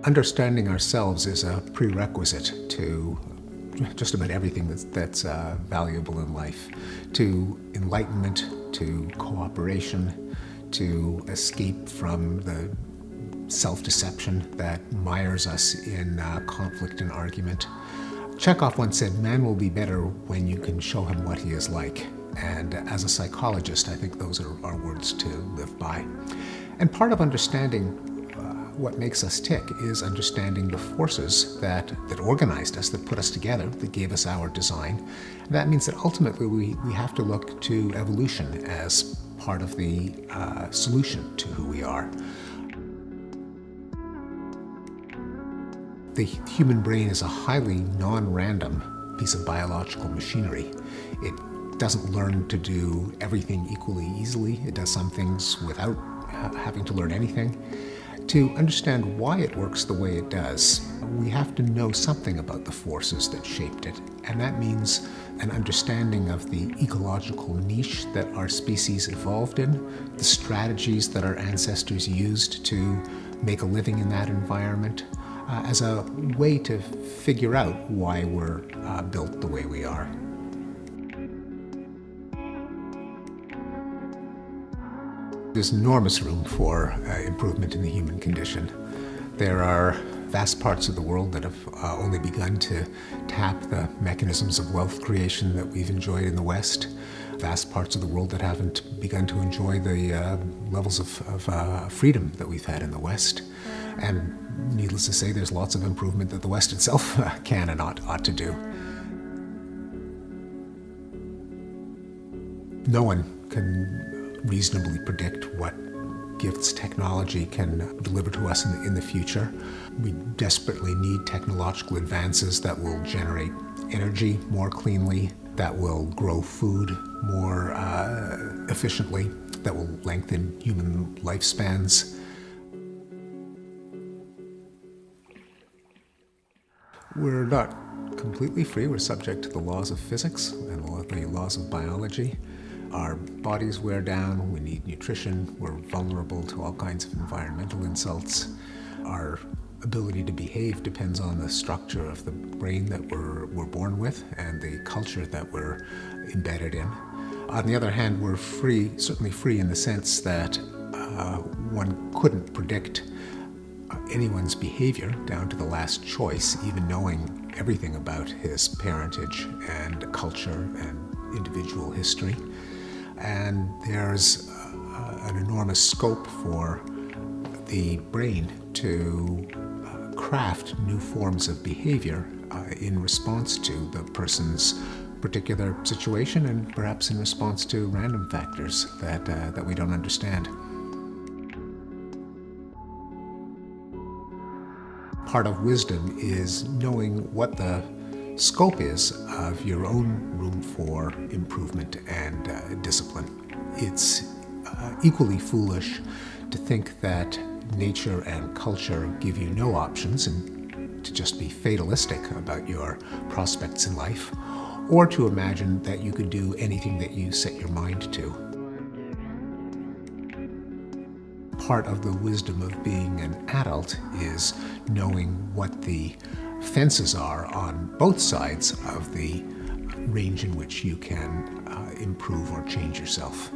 Understanding ourselves is a prerequisite to just about everything that's valuable in life, to enlightenment, to cooperation, to escape from the self-deception that mires us in conflict and argument. Chekhov once said, "Man will be better when you can show him what he is like." And as a psychologist, I think those are words to live by. And part of understanding what makes us tick is understanding the forces that organized us, that put us together, that gave us our design. And that means that ultimately we have to look to evolution as part of the solution to who we are. The human brain is a highly non-random piece of biological machinery. It doesn't learn to do everything equally easily. It does some things without having to learn anything. To understand why it works the way it does, we have to know something about the forces that shaped it. And that means an understanding of the ecological niche that our species evolved in, the strategies that our ancestors used to make a living in that environment, as a way to figure out why we're built the way we are. There's enormous room for improvement in the human condition. There are vast parts of the world that have only begun to tap the mechanisms of wealth creation that we've enjoyed in the West. Vast parts of the world that haven't begun to enjoy the levels of freedom that we've had in the West. And needless to say, there's lots of improvement that the West itself can and ought to do. No one can reasonably predict what gifts technology can deliver to us in the future. We desperately need technological advances that will generate energy more cleanly, that will grow food more efficiently, that will lengthen human lifespans. We're not completely free. We're subject to the laws of physics and the laws of biology. Our bodies wear down, we need nutrition, we're vulnerable to all kinds of environmental insults. Our ability to behave depends on the structure of the brain that we're born with and the culture that we're embedded in. On the other hand, we're free, certainly free in the sense that one couldn't predict anyone's behavior down to the last choice, even knowing everything about his parentage and culture and individual history. And there's an enormous scope for the brain to craft new forms of behavior in response to the person's particular situation and perhaps in response to random factors that we don't understand. Part of wisdom is knowing what the scope is of your own room for improvement and discipline. It's equally foolish to think that nature and culture give you no options and to just be fatalistic about your prospects in life, or to imagine that you could do anything that you set your mind to. Part of the wisdom of being an adult is knowing what the fences are on both sides of the range in which you can improve or change yourself.